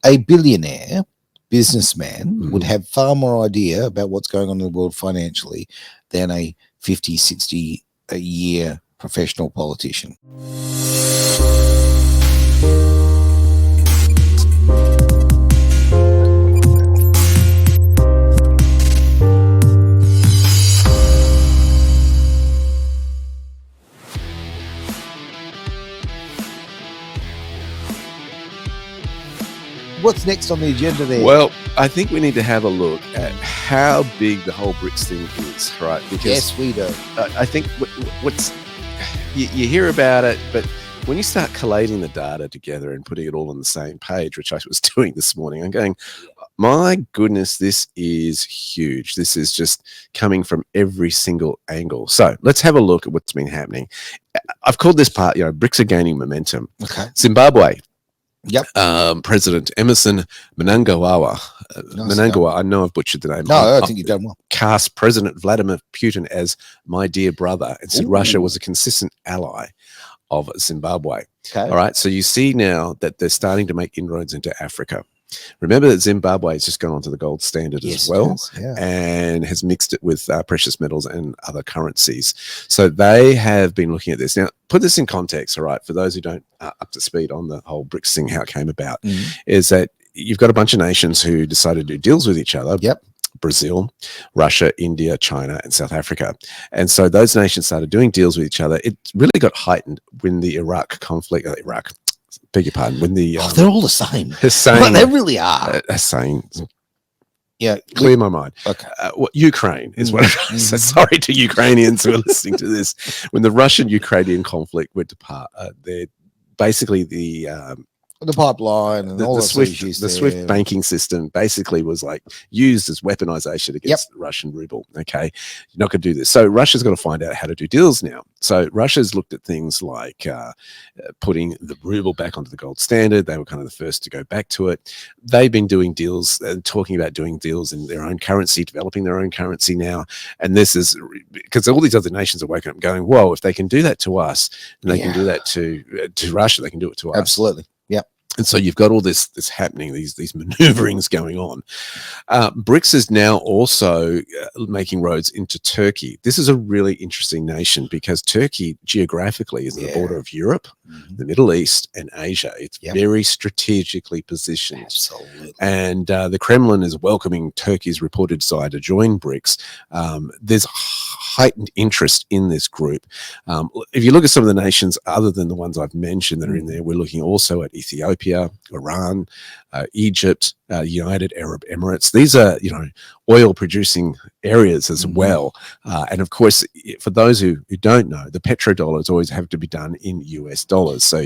a billionaire businessman would have far more idea about what's going on in the world financially than a 50, 60 a year professional politician. What's next on the agenda there? Well, I think we need to have a look at how big the whole BRICS thing is, right? Because yes, we do. I think what's you hear about it, but when you start collating the data together and putting it all on the same page, which I was doing this morning, I'm going, my goodness, this is huge. This is just coming from every single angle. So let's have a look at what's been happening. I've called this part, BRICS are gaining momentum. Okay. Zimbabwe. Yep. President Emmerson Mnangagwa. Mnangagwa, I know I've butchered the name. No, I think you've done well. Cast President Vladimir Putin as my dear brother and said Russia was a consistent ally of Zimbabwe. Okay. All right. So you see now that they're starting to make inroads into Africa. Remember that Zimbabwe has just gone onto the gold standard as well, and has mixed it with precious metals and other currencies. So they have been looking at this. Now, put this in context, all right, for those who don't up to speed on the whole BRICS thing, how it came about, is that you've got a bunch of nations who decided to do deals with each other. Yep. Brazil, Russia, India, China, and South Africa. And so those nations started doing deals with each other. It really got heightened when the Iraq conflict, beg your pardon, when the they're all the same. Hussein, they really are. Hussein, yeah, clear my mind. Okay, Ukraine is what. So sorry to Ukrainians who are listening to this. When the Russian-Ukrainian conflict went apart, they're basically the pipeline and all the SWIFT banking system basically was like used as weaponization against the Russian ruble. Okay, you're not going to do this. So Russia's got to find out how to do deals now. So Russia's looked at things like putting the ruble back onto the gold standard. They were kind of the first to go back to it. They've been doing deals and talking about doing deals in their own currency, developing their own currency now. And this is because all these other nations are waking up going, whoa, if they can do that to us, and they can do that to Russia, they can do it to us. Absolutely. Yeah. And so you've got all this happening, these maneuverings going on. BRICS is now also making roads into Turkey. This is a really interesting nation because Turkey geographically is at the border of Europe, the Middle East, and Asia. It's very strategically positioned. Absolutely. And the Kremlin is welcoming Turkey's reported desire to join BRICS. There's heightened interest in this group. If you look at some of the nations other than the ones I've mentioned that are in there, we're looking also at Ethiopia, Iran, Egypt, United Arab Emirates. These are, oil producing areas as well. And of course, for those who don't know, the petrodollars always have to be done in US dollars. So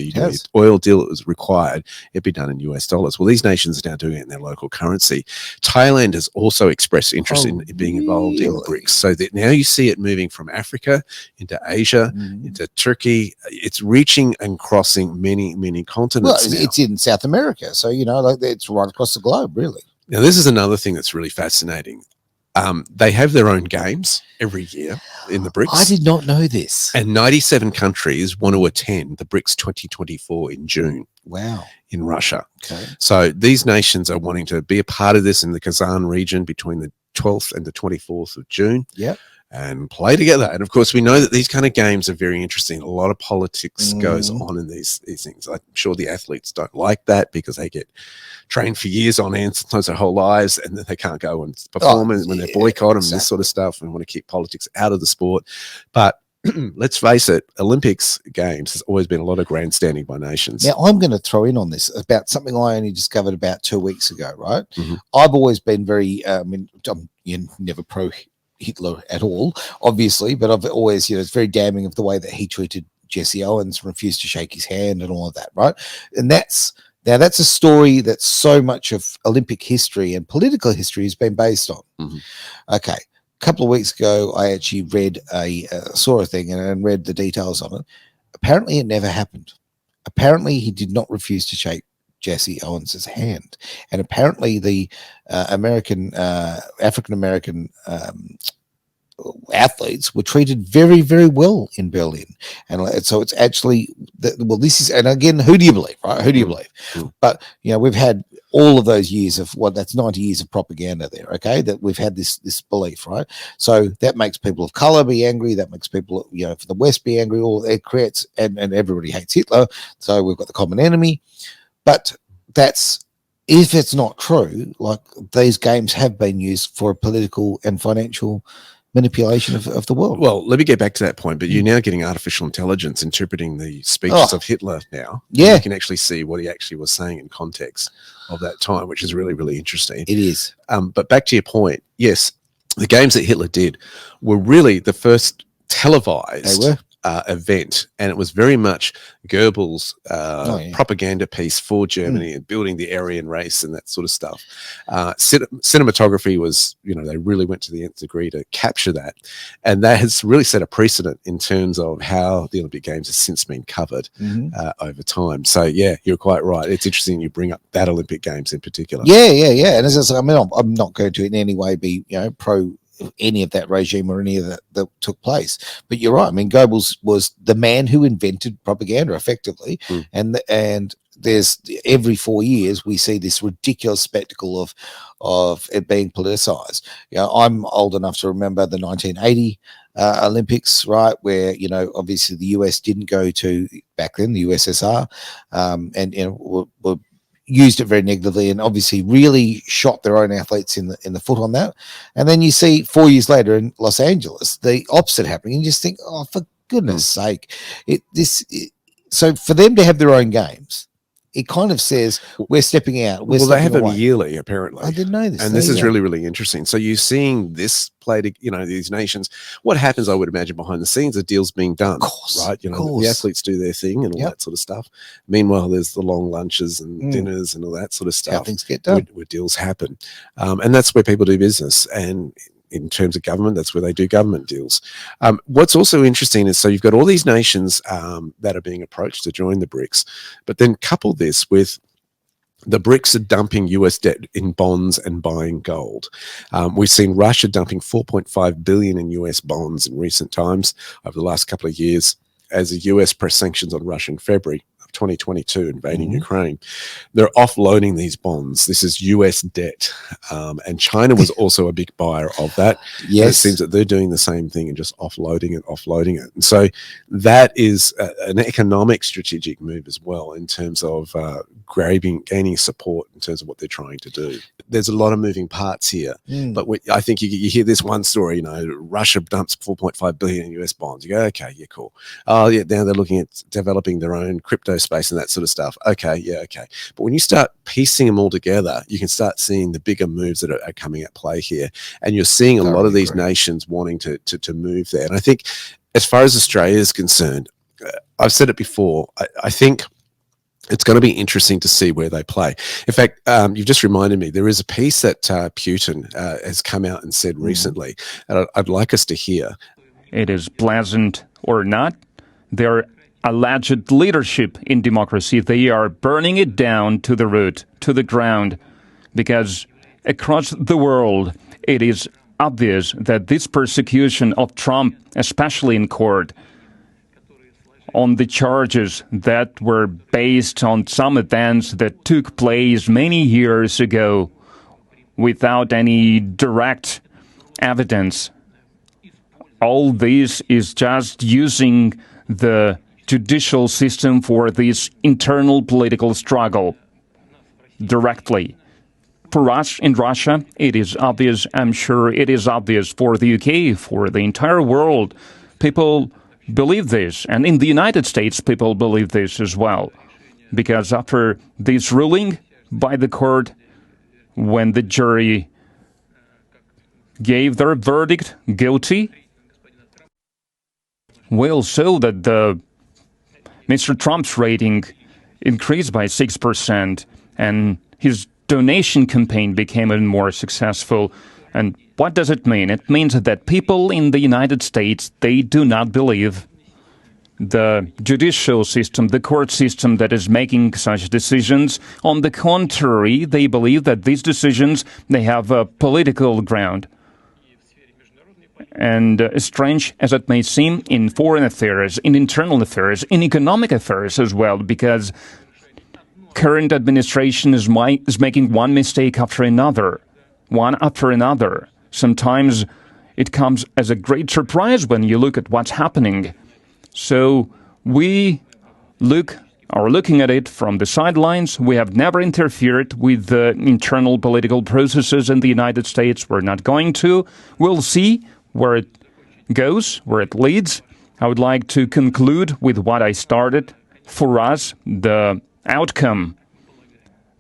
oil deal is required, it be done in US dollars. Well, these nations are now doing it in their local currency. Thailand has also expressed interest in being involved in BRICS. So that now you see it moving from Africa into Asia, into Turkey. It's reaching and crossing many, many continents. Well, it's in South America. So, it's right across the globe, really. Now, this is another thing that's really fascinating. They have their own games every year in the BRICS. I did not know this. And 97 countries want to attend the BRICS 2024 in June. Wow. In Russia. Okay. So these nations are wanting to be a part of this in the Kazan region between the 12th and the 24th of June. Yep. And play together. And of course, we know that these kind of games are very interesting. A lot of politics goes on in these things. I'm sure the athletes don't like that because they get trained for years on end, sometimes their whole lives, and then they can't go and perform when they boycott them and this sort of stuff, and want to keep politics out of the sport. But let's face it, Olympics games has always been a lot of grandstanding by nations. Now, I'm going to throw in on this about something I only discovered about 2 weeks ago, right? I've always been very, never pro Hitler at all, obviously, but I've always, it's very damning of the way that he treated Jesse Owens, refused to shake his hand and all of that, right? And that's a story that so much of Olympic history and political history has been based on. Okay. A couple of weeks ago, I actually saw a thing and read the details on it. Apparently it never happened. Apparently he did not refuse to shake Jesse Owens's hand. And apparently the African-American athletes were treated very, very well in Berlin. And so it's actually, this is, and again, who do you believe, right? Who do you believe? But, we've had all of those years of that's 90 years of propaganda there, okay, that we've had this belief, right? So that makes people of color be angry, that makes people, for the West be angry, or it creates, and everybody hates Hitler, so we've got the common enemy. But if it's not true, like these games have been used for political and financial manipulation of the world. Well, let me get back to that point, but you're now getting artificial intelligence interpreting the speeches of Hitler now. Yeah. You can actually see what he actually was saying in context of that time, which is really, really interesting. It is. But back to your point, yes, the games that Hitler did were really the first televised event, and it was very much Goebbels' propaganda piece for Germany and building the Aryan race and that sort of stuff. Cinematography was, they really went to the nth degree to capture that, and that has really set a precedent in terms of how the Olympic Games has since been covered over time. So yeah, you're quite right. It's interesting you bring up that Olympic Games in particular. Yeah. And as I say, I'm not going to in any way be pro any of that regime or any of that took place, but you're right. I mean, Goebbels was the man who invented propaganda effectively, and there's every 4 years we see this ridiculous spectacle of it being politicized. I'm old enough to remember the 1980 Olympics, right, where obviously the US didn't go to, back then, the USSR, and were used it very negatively, and obviously really shot their own athletes in the foot on that. And then you see 4 years later in Los Angeles the opposite happening, and you just think, oh, for goodness sake, so for them to have their own games, it kind of says we're stepping out. Well, they have them yearly, apparently. I didn't know this. And this is really, really interesting. So you're seeing this play to, these nations. What happens, I would imagine, behind the scenes, are deals being done, right? The athletes do their thing and all that sort of stuff. Meanwhile, there's the long lunches and dinners and all that sort of stuff. How things get done. Where deals happen. And that's where people do business. And in terms of government, that's where they do government deals. What's also interesting is, so you've got all these nations that are being approached to join the BRICS, but then couple this with the BRICS are dumping US debt in bonds and buying gold. We've seen Russia dumping $4.5 billion in US bonds in recent times over the last couple of years as the US pressed sanctions on Russia in February 2022, invading Ukraine. They're offloading these bonds. This is US debt. And China was also a big buyer of that. Yes. And it seems that they're doing the same thing and just offloading it. And so that is an economic strategic move as well, in terms of gaining support in terms of what they're trying to do. There's a lot of moving parts here, but I think you hear this one story, Russia dumps 4.5 billion in US bonds. You go, okay, yeah, cool. Oh yeah, now they're looking at developing their own crypto space and that sort of stuff. Okay. But when you start piecing them all together, you can start seeing the bigger moves that are coming at play here. And you're seeing a lot of these nations wanting to move there. And I think as far as Australia is concerned, I've said it before, I think it's going to be interesting to see where they play. In fact, you've just reminded me, there is a piece that Putin has come out and said recently, and I'd like us to hear. It is pleasant or not, their alleged leadership in democracy, they are burning it down to the root, to the ground, because across the world, it is obvious that this persecution of Trump, especially in court, on the charges that were based on some events that took place many years ago without any direct evidence. All this is just using the judicial system for this internal political struggle directly. For us in Russia, it is obvious. I'm sure it is obvious for the UK, for the entire world. People believe this. And in the United States, people believe this as well. Because after this ruling by the court, when the jury gave their verdict guilty, we all saw that Mr. Trump's rating increased by 6%, and his donation campaign became even more successful. And what does it mean? It means that people in the United States, they do not believe the judicial system, the court system that is making such decisions. On the contrary, they believe that these decisions, they have a political ground. And strange as it may seem, in foreign affairs, in internal affairs, in economic affairs as well, because current administration is making one mistake after another, one after another. Sometimes it comes as a great surprise when you look at what's happening. So we are looking at it from the sidelines. We have never interfered with the internal political processes in the United States. We're not going to. We'll see where it goes, where it leads. I would like to conclude with what I started. For us, the outcome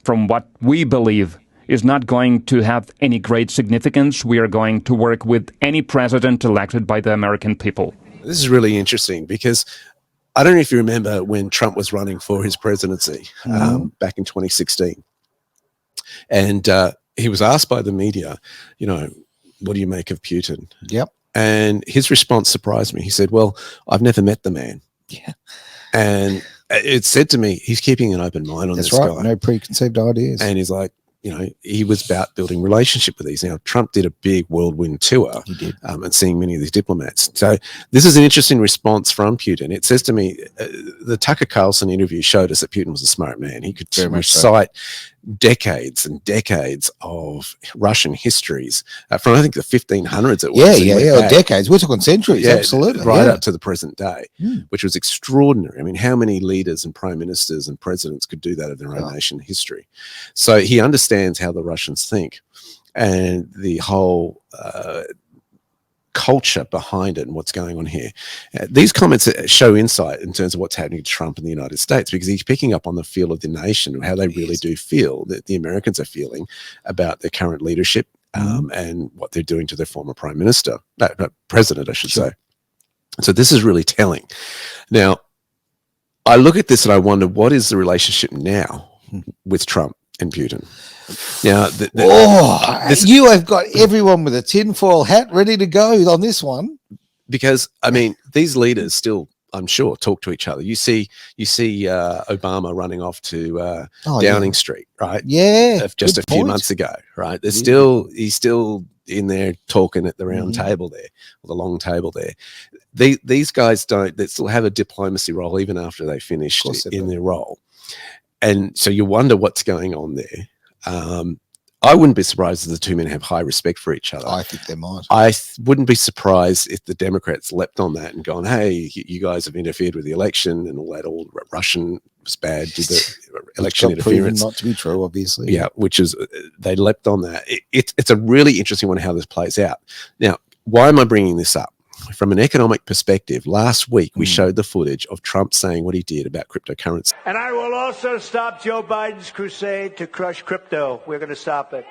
from what we believe is not going to have any great significance. We are going to work with any president elected by the American people. This is really interesting because I don't know if you remember when Trump was running for his presidency back in 2016. And he was asked by the media, what do you make of Putin? Yep. And his response surprised me. He said, well, I've never met the man. Yeah. And it said to me, he's keeping an open mind on this guy. That's right. No preconceived ideas. And he's like, he was about building relationship with these. Now, Trump did a big whirlwind tour. He did. And seeing many of these diplomats. So this is an interesting response from Putin. It says to me, the Tucker Carlson interview showed us that Putin was a smart man. He could recite decades and decades of Russian histories from, I think, the 1500s. Yeah, decades. We're talking centuries, absolutely. Right up to the present day, which was extraordinary. I mean, how many leaders and prime ministers and presidents could do that of their own nation history? So he understands how the Russians think and the whole culture behind it and what's going on here. These comments show insight in terms of what's happening to Trump in the United States, because he's picking up on the feel of the nation, how they really do feel, that the Americans are feeling about their current leadership and what they're doing to their former prime minister, president, I should say. So this is really telling. Now, I look at this and I wonder, what is the relationship now with Trump and Putin? Now, you have got everyone with a tinfoil hat ready to go on this one. Because, I mean, these leaders still, I'm sure, talk to each other. You see Obama running off to Downing Street, right? Yeah. Just a few months ago, right? He's still in there talking at the round table there, or the long table there. These guys they still have a diplomacy role even after they finished in their role. And so you wonder what's going on there. I wouldn't be surprised if the two men have high respect for each other. I think they might. I wouldn't be surprised if the Democrats leapt on that and gone, hey, you guys have interfered with the election and all that, all Russian was bad, did the election interference. Not to be true, obviously. Yeah, which is, they leapt on that. It's a really interesting one how this plays out. Now, why am I bringing this up? From an economic perspective, last week we showed the footage of Trump saying what he did about cryptocurrency. And I will also stop Joe Biden's crusade to crush crypto. We're going to stop it.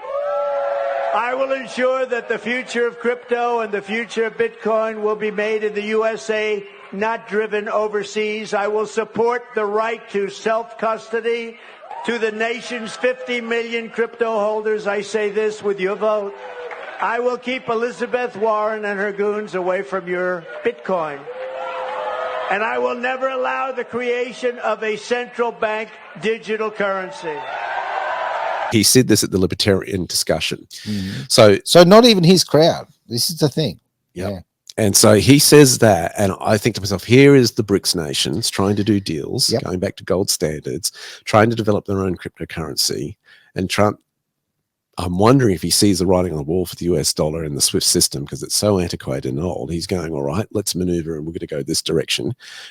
I will ensure that the future of crypto and the future of Bitcoin will be made in the USA, not driven overseas. I will support the right to self-custody to the nation's 50 million crypto holders. I say this with your vote. I will keep Elizabeth Warren and her goons away from your Bitcoin. And I will never allow the creation of a central bank digital currency. He said this at the Libertarian discussion. So not even his crowd. This is the thing. Yeah. And so he says that, and I think to myself, here is the BRICS nations trying to do deals, going back to gold standards, trying to develop their own cryptocurrency. And Trump, I'm wondering if he sees the writing on the wall for the US dollar and the SWIFT system, because it's so antiquated and old. He's going, all right, let's maneuver and we're going to go this direction.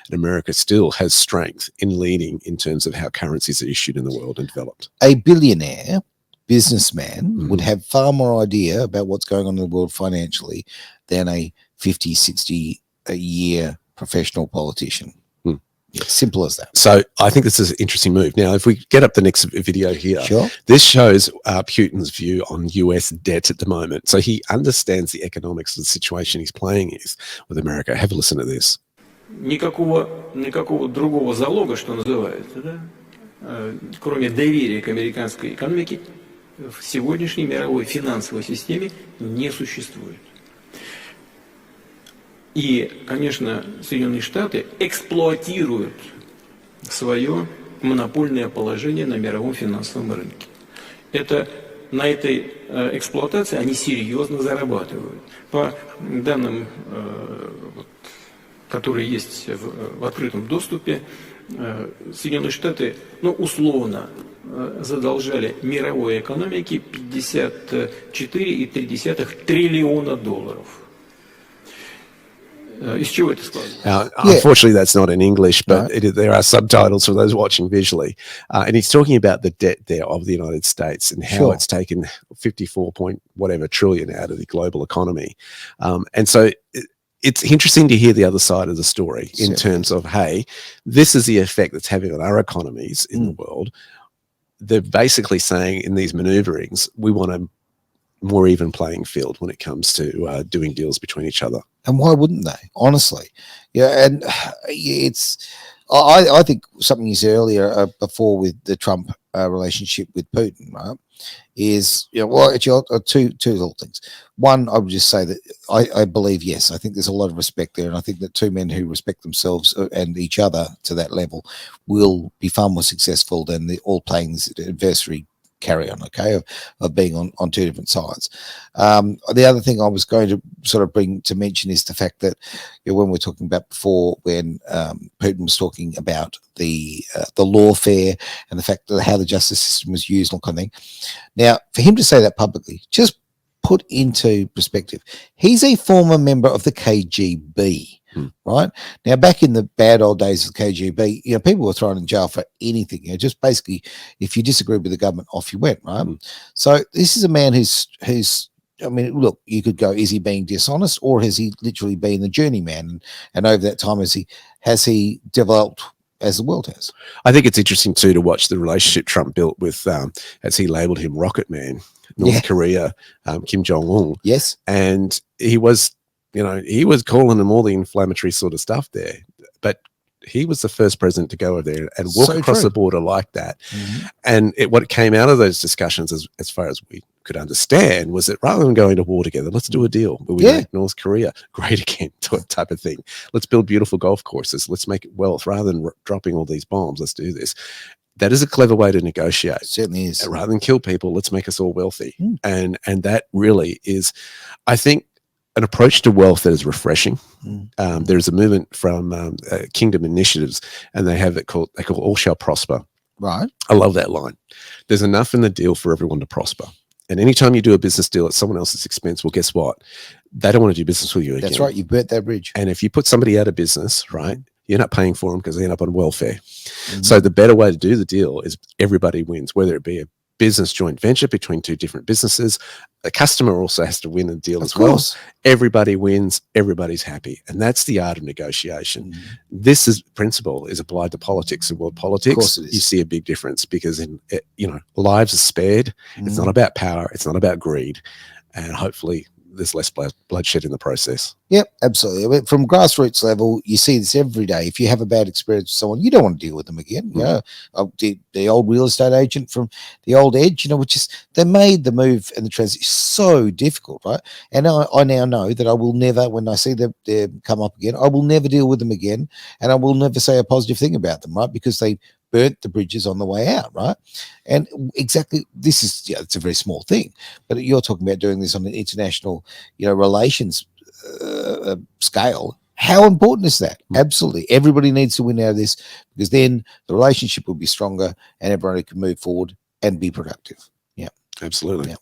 And America still has strength in leading in terms of how currencies are issued in the world and developed. A billionaire businessman would have far more idea about what's going on in the world financially than a 50, 60 a year professional politician. Simple as that. So I think this is an interesting move. Now, if we get up the next video here, this shows Putin's view on US debt at the moment. So he understands the economics of the situation he's playing with America. Have a listen to this. Никакого другого залога, что называется, да, кроме доверия к американской экономике, в сегодняшней мировой финансовой системе не существует. И, конечно, Соединенные Штаты эксплуатируют свое монопольное положение на мировом финансовом рынке. На этой эксплуатации они серьезно зарабатывают. По данным, которые есть в открытом доступе, Соединенные Штаты, ну, условно, задолжали мировой экономике $54,3 триллиона. Из чего это складывается? Unfortunately, that's not in English, but there are subtitles for those watching visually. And he's talking about the debt there of the United States and how it's taken 54 point whatever trillion out of the global economy. And so it's interesting to hear the other side of the story in terms of, hey, this is the effect that's having on our economies in the world. They're basically saying in these maneuverings, we want a more even playing field when it comes to doing deals between each other. And why wouldn't they? Honestly, and it's. I think something you said earlier before with the Trump relationship with Putin, right? Is actually two little things. One, I would just say that I believe, yes, I think there's a lot of respect there, and I think that two men who respect themselves and each other to that level will be far more successful than all playing this adversary carry on, of being on two different sides. The other thing I was going to sort of bring to mention is the fact that when we're talking about before, when Putin was talking about the lawfare and the fact that how the justice system was used and all kind of thing. Now, for him to say that publicly, just put into perspective, he's a former member of the KGB. Right now, back in the bad old days of the KGB, people were thrown in jail for anything. Just basically, if you disagreed with the government, off you went. Right. So this is a man who's. I mean, look, you could go, is he being dishonest, or has he literally been the journeyman? And over that time, has he developed as the world has? I think it's interesting too to watch the relationship Trump built with, as he labeled him, Rocket Man, North Korea, Kim Jong-un. Yes, and he was. He was calling them all the inflammatory sort of stuff there, but he was the first president to go over there and walk across the border like that. And what came out of those discussions, as far as we could understand, was that rather than going to war together, let's do a deal where we make North Korea great again, type of thing. Let's build beautiful golf courses. Let's make wealth rather than dropping all these bombs. Let's do this. That is a clever way to negotiate. It certainly is. Rather than kill people, let's make us all wealthy. And that really is, I think, an approach to wealth that is refreshing. There's a movement from Kingdom Initiatives, and they call All Shall Prosper. Right. I love that line. There's enough in the deal for everyone to prosper. And anytime you do a business deal at someone else's expense, well, guess what? They don't want to do business with you again. That's right. You burnt that bridge. And if you put somebody out of business, right, you're not paying for them because they end up on welfare. So the better way to do the deal is everybody wins, whether it be a business joint venture between two different businesses. The customer also has to win a deal as well. Everybody wins, everybody's happy. And that's the art of negotiation. This principle is applied to politics and world politics. You see a big difference because lives are spared. It's not about power. It's not about greed. And hopefully there's less bloodshed in the process. Yep, absolutely. I mean, from grassroots level, you see this every day. If you have a bad experience with someone, you don't want to deal with them again. The old real estate agent from the old edge, which is, they made the move and the transition so difficult, right? And I now know that I will never, when I see them come up again, I will never deal with them again, and I will never say a positive thing about them, right? Because they burnt the bridges on the way out, right? And exactly, this is, it's a very small thing, but you're talking about doing this on an international, relations scale. How important is that? Absolutely. Everybody needs to win out of this, because then the relationship will be stronger and everybody can move forward and be productive. Yeah, absolutely. Yeah.